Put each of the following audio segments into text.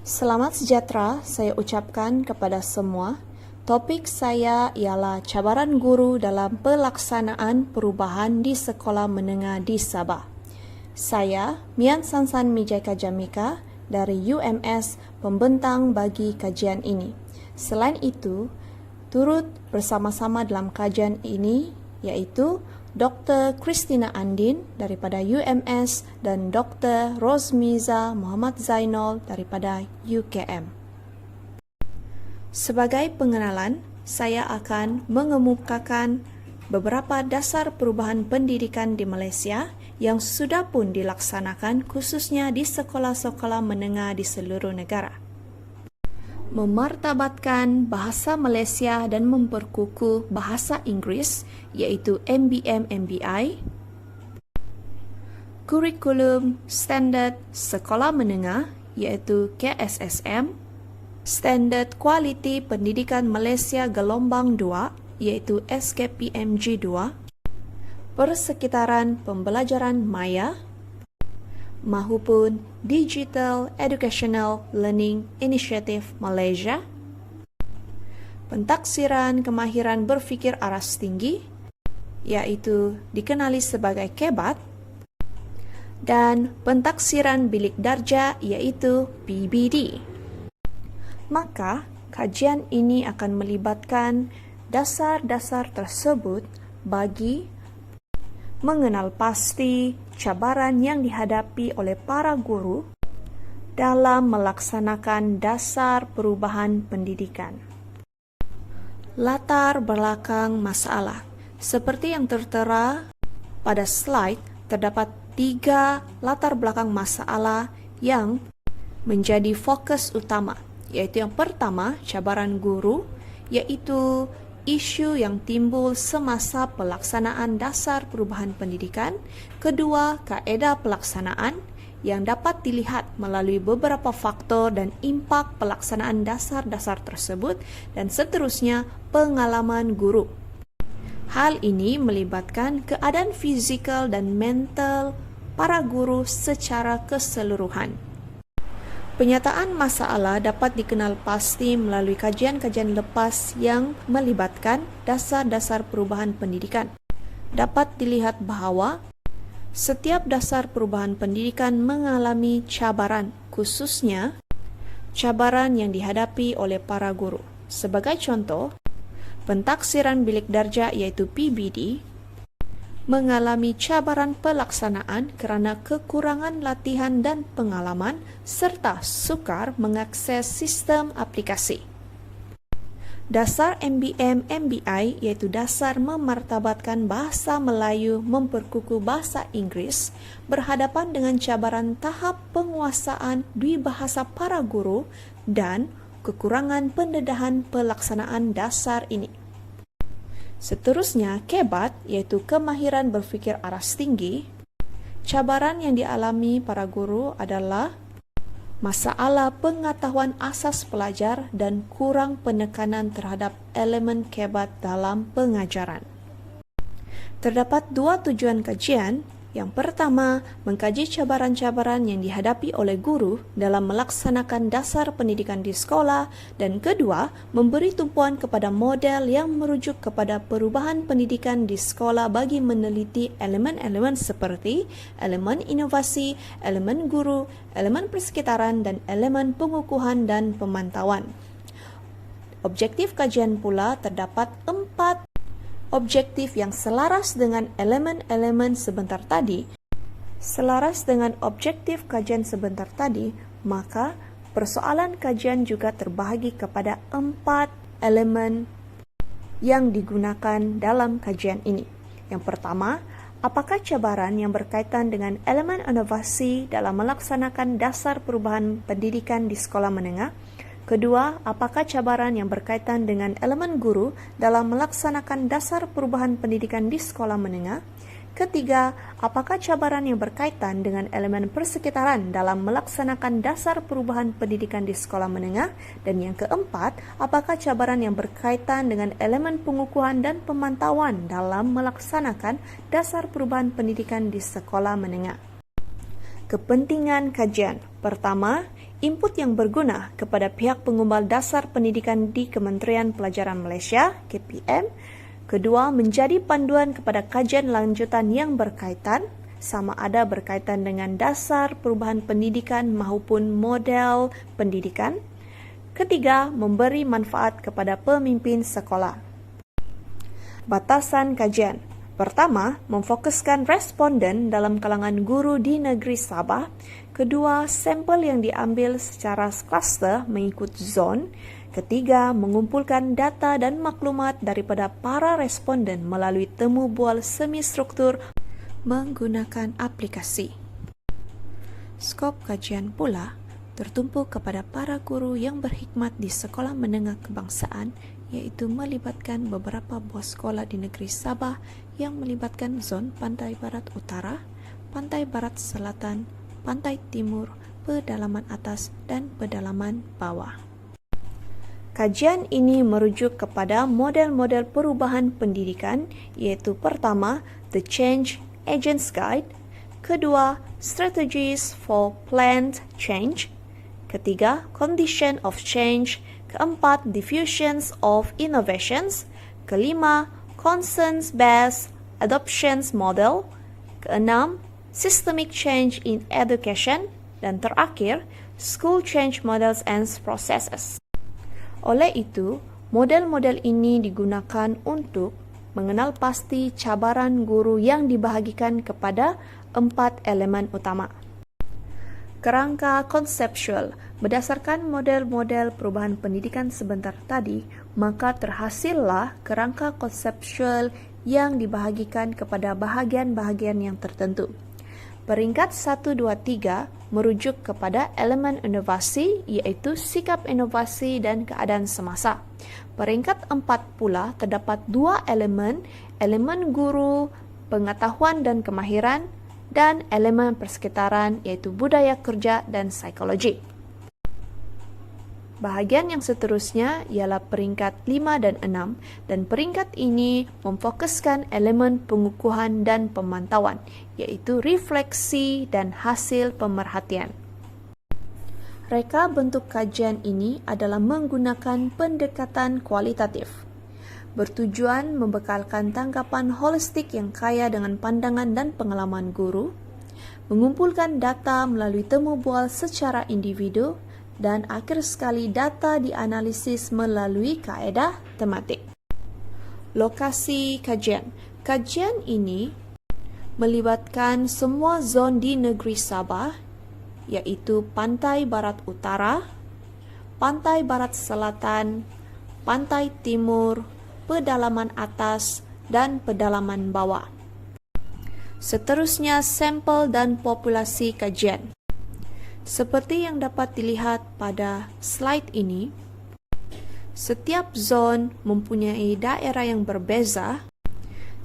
Selamat sejahtera saya ucapkan kepada semua. Topik saya ialah cabaran guru dalam pelaksanaan perubahan di sekolah menengah di Sabah. Saya, Mian Sansan Mijaika Jamika dari UMS pembentang bagi kajian ini. Selain itu, turut bersama-sama dalam kajian ini iaitu Dr. Christina Andin daripada UMS dan Dr. Rosmiza Muhammad Zainal daripada UKM. Sebagai pengenalan, saya akan mengemukakan beberapa dasar perubahan pendidikan di Malaysia yang sudah pun dilaksanakan khususnya di sekolah-sekolah menengah di seluruh negara. Memartabatkan bahasa Malaysia dan memperkukuh bahasa Inggeris iaitu MBM MBI, kurikulum standard sekolah menengah iaitu KSSM, standard kualiti pendidikan Malaysia gelombang 2 iaitu SKPMG 2, persekitaran pembelajaran maya mahupun Digital Educational Learning Initiative Malaysia, pentaksiran kemahiran berfikir aras tinggi iaitu dikenali sebagai KEBAT, dan pentaksiran bilik darjah iaitu PBD. Maka, kajian ini akan melibatkan dasar-dasar tersebut bagi mengenal pasti cabaran yang dihadapi oleh para guru dalam melaksanakan dasar perubahan pendidikan. Latar belakang masalah. Seperti yang tertera pada slide, terdapat 3 latar belakang masalah yang menjadi fokus utama, yaitu yang pertama, cabaran guru, yaitu isu yang timbul semasa pelaksanaan dasar perubahan pendidikan. Kedua, kaedah pelaksanaan yang dapat dilihat melalui beberapa faktor dan impak pelaksanaan dasar-dasar tersebut, dan seterusnya pengalaman guru. Hal ini melibatkan keadaan fizikal dan mental para guru secara keseluruhan. Penyataan masalah dapat dikenal pasti melalui kajian-kajian lepas yang melibatkan dasar-dasar perubahan pendidikan. Dapat dilihat bahawa setiap dasar perubahan pendidikan mengalami cabaran, khususnya cabaran yang dihadapi oleh para guru. Sebagai contoh, pentaksiran bilik darjah iaitu PBD mengalami cabaran pelaksanaan kerana kekurangan latihan dan pengalaman serta sukar mengakses sistem aplikasi. Dasar MBM MBI iaitu dasar memartabatkan bahasa Melayu memperkukuh bahasa Inggeris berhadapan dengan cabaran tahap penguasaan dwibahasa para guru dan kekurangan pendedahan pelaksanaan dasar ini. Seterusnya, KEBAT iaitu kemahiran berfikir aras tinggi. Cabaran yang dialami para guru adalah masalah pengetahuan asas pelajar dan kurang penekanan terhadap elemen KEBAT dalam pengajaran. Terdapat 2 tujuan kajian. Yang pertama, mengkaji cabaran-cabaran yang dihadapi oleh guru dalam melaksanakan dasar pendidikan di sekolah, dan kedua, memberi tumpuan kepada model yang merujuk kepada perubahan pendidikan di sekolah bagi meneliti elemen-elemen seperti elemen inovasi, elemen guru, elemen persekitaran, dan elemen pengukuhan dan pemantauan. Objektif kajian pula terdapat 4 objektif yang selaras dengan elemen-elemen sebentar tadi. Selaras dengan objektif kajian sebentar tadi, maka persoalan kajian juga terbahagi kepada 4 elemen yang digunakan dalam kajian ini. Yang pertama, apakah cabaran yang berkaitan dengan elemen inovasi dalam melaksanakan dasar perubahan pendidikan di sekolah menengah? Kedua, apakah cabaran yang berkaitan dengan elemen guru dalam melaksanakan dasar perubahan pendidikan di sekolah menengah? Ketiga, apakah cabaran yang berkaitan dengan elemen persekitaran dalam melaksanakan dasar perubahan pendidikan di sekolah menengah? Dan yang keempat, apakah cabaran yang berkaitan dengan elemen pengukuhan dan pemantauan dalam melaksanakan dasar perubahan pendidikan di sekolah menengah? Kepentingan kajian. Pertama, Input yang berguna kepada pihak pengumbal dasar pendidikan di Kementerian Pelajaran Malaysia, KPM. Kedua, menjadi panduan kepada kajian lanjutan yang berkaitan, sama ada berkaitan dengan dasar perubahan pendidikan maupun model pendidikan. Ketiga, memberi manfaat kepada pemimpin sekolah. Batasan kajian. Pertama, memfokuskan responden dalam kalangan guru di negeri Sabah. Kedua, sampel yang diambil secara kluster mengikut zon. Ketiga, mengumpulkan data dan maklumat daripada para responden melalui temu bual semi struktur menggunakan aplikasi. Skop kajian pula tertumpu kepada para guru yang berkhidmat di sekolah menengah kebangsaan, iaitu melibatkan beberapa buah sekolah di negeri Sabah yang melibatkan zon Pantai Barat Utara, Pantai Barat Selatan, Pantai Timur, pedalaman atas dan pedalaman bawah. Kajian ini merujuk kepada model-model perubahan pendidikan, iaitu pertama, The Change Agents Guide. Kedua, Strategies for Planned Change. Ketiga, Condition of Change. Keempat, Diffusions of Innovations. Kelima, Concerns-Based Adoptions Model. Keenam, Systemic Change in Education. Dan terakhir, School Change Models and Processes. Oleh itu, model-model ini digunakan untuk mengenal pasti cabaran guru yang dibahagikan kepada 4 elemen utama. Kerangka konseptual. Berdasarkan model-model perubahan pendidikan sebentar tadi, maka terhasillah kerangka konseptual yang dibahagikan kepada bahagian-bahagian yang tertentu. Peringkat 1, 2, 3 merujuk kepada elemen inovasi, iaitu sikap inovasi dan keadaan semasa. Peringkat 4 pula terdapat 2 elemen guru, pengetahuan dan kemahiran, dan elemen persekitaran, iaitu budaya kerja dan psikologi. Bahagian yang seterusnya ialah peringkat 5 dan 6, dan peringkat ini memfokuskan elemen pengukuhan dan pemantauan, iaitu refleksi dan hasil pemerhatian. Reka bentuk kajian ini adalah menggunakan pendekatan kualitatif, bertujuan membekalkan tanggapan holistik yang kaya dengan pandangan dan pengalaman guru, mengumpulkan data melalui temu bual secara individu, dan akhir sekali data dianalisis melalui kaedah tematik. Lokasi kajian. Kajian ini melibatkan semua zon di negeri Sabah, iaitu Pantai Barat Utara, Pantai Barat Selatan, Pantai Timur, pedalaman atas, dan pedalaman bawah. Seterusnya, sampel dan populasi kajian. Seperti yang dapat dilihat pada slide ini, setiap zon mempunyai daerah yang berbeza,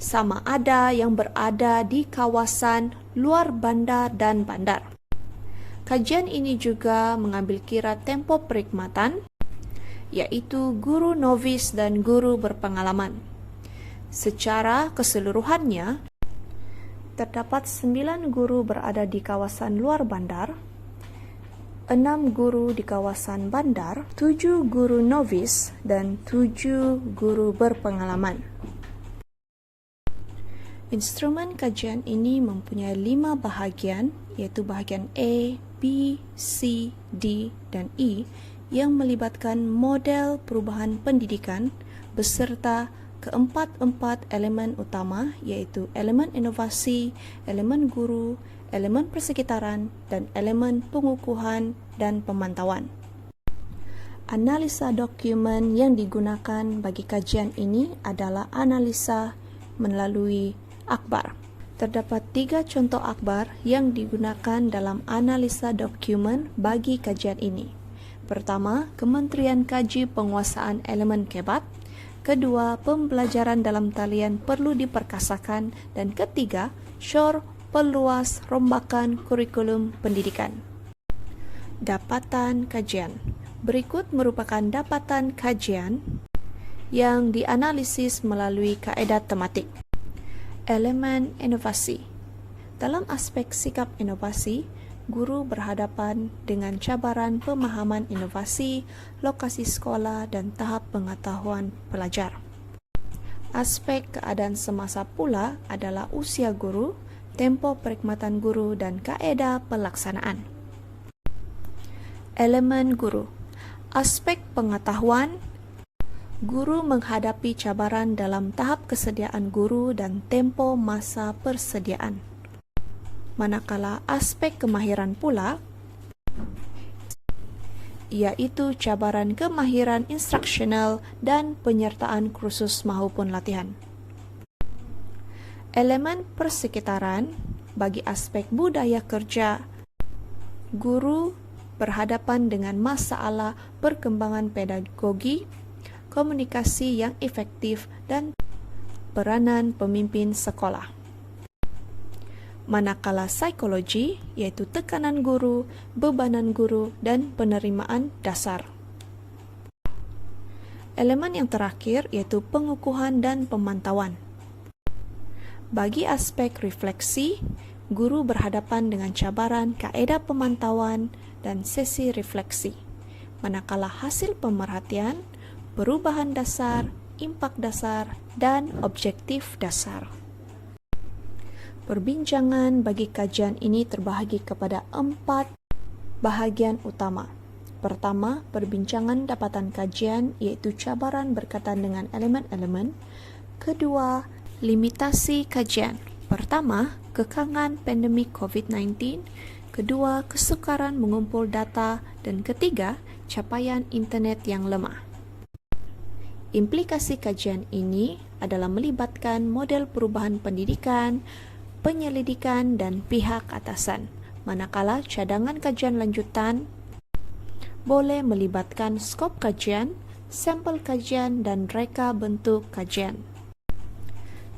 sama ada yang berada di kawasan luar bandar dan bandar. Kajian ini juga mengambil kira tempo perkhidmatan, iaitu guru novis dan guru berpengalaman. Secara keseluruhannya, terdapat 9 guru berada di kawasan luar bandar, 6 guru di kawasan bandar, 7 guru novis, dan 7 guru berpengalaman. Instrumen kajian ini mempunyai 5 bahagian, iaitu bahagian A, B, C, D, dan E, yang melibatkan model perubahan pendidikan beserta keempat-empat elemen utama, iaitu elemen inovasi, elemen guru, elemen persekitaran, dan elemen pengukuhan dan pemantauan. Analisa dokumen yang digunakan bagi kajian ini adalah analisa melalui akhbar. Terdapat 3 contoh akhbar yang digunakan dalam analisa dokumen bagi kajian ini. Pertama, Kementerian Kaji Penguasaan Elemen Kebat. Kedua, pembelajaran dalam talian perlu diperkasakan. Dan ketiga, SYOR perluas rombakan kurikulum pendidikan. Dapatan kajian. Berikut merupakan dapatan kajian yang dianalisis melalui kaedah tematik. Elemen inovasi. Dalam aspek sikap inovasi, guru berhadapan dengan cabaran pemahaman inovasi, lokasi sekolah dan tahap pengetahuan pelajar. Aspek keadaan semasa pula adalah usia guru, tempo perkhidmatan guru dan kaedah pelaksanaan. Elemen guru. Aspek pengetahuan, guru menghadapi cabaran dalam tahap kesediaan guru dan tempo masa persediaan. Manakala aspek kemahiran pula, iaitu cabaran kemahiran instruksional dan penyertaan kursus maupun latihan. Elemen persekitaran, bagi aspek budaya kerja, guru berhadapan dengan masalah perkembangan pedagogi, komunikasi yang efektif dan peranan pemimpin sekolah. Manakala psikologi, iaitu tekanan guru, bebanan guru, dan penerimaan dasar. Elemen yang terakhir iaitu pengukuhan dan pemantauan. Bagi aspek refleksi, guru berhadapan dengan cabaran kaedah pemantauan dan sesi refleksi. Manakala hasil pemerhatian, perubahan dasar, impak dasar, dan objektif dasar. Perbincangan bagi kajian ini terbahagi kepada 4 bahagian utama. Pertama, perbincangan dapatan kajian iaitu cabaran berkaitan dengan elemen-elemen. Kedua, limitasi kajian. Pertama, kekangan pandemik COVID-19. Kedua, kesukaran mengumpul data. Dan ketiga, capaian internet yang lemah. Implikasi kajian ini adalah melibatkan model perubahan pendidikan, penyelidikan dan pihak atasan. Manakala cadangan kajian lanjutan boleh melibatkan skop kajian, sampel kajian dan reka bentuk kajian.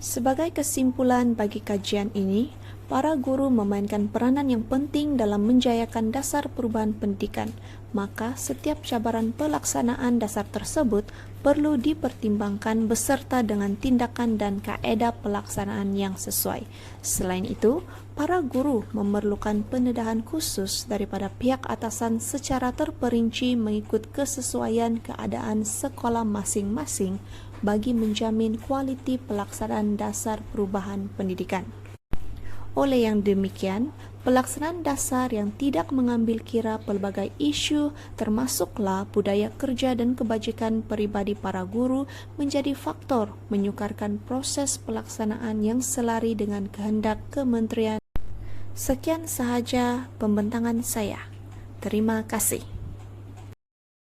Sebagai kesimpulan bagi kajian ini, para guru memainkan peranan yang penting dalam menjayakan dasar perubahan pendidikan. Maka setiap cabaran pelaksanaan dasar tersebut perlu dipertimbangkan beserta dengan tindakan dan kaedah pelaksanaan yang sesuai. Selain itu, para guru memerlukan pendedahan khusus daripada pihak atasan secara terperinci mengikut kesesuaian keadaan sekolah masing-masing bagi menjamin kualiti pelaksanaan dasar perubahan pendidikan. Oleh yang demikian, pelaksanaan dasar yang tidak mengambil kira pelbagai isu termasuklah budaya kerja dan kebajikan peribadi para guru menjadi faktor menyukarkan proses pelaksanaan yang selari dengan kehendak kementerian. Sekian sahaja pembentangan saya. Terima kasih.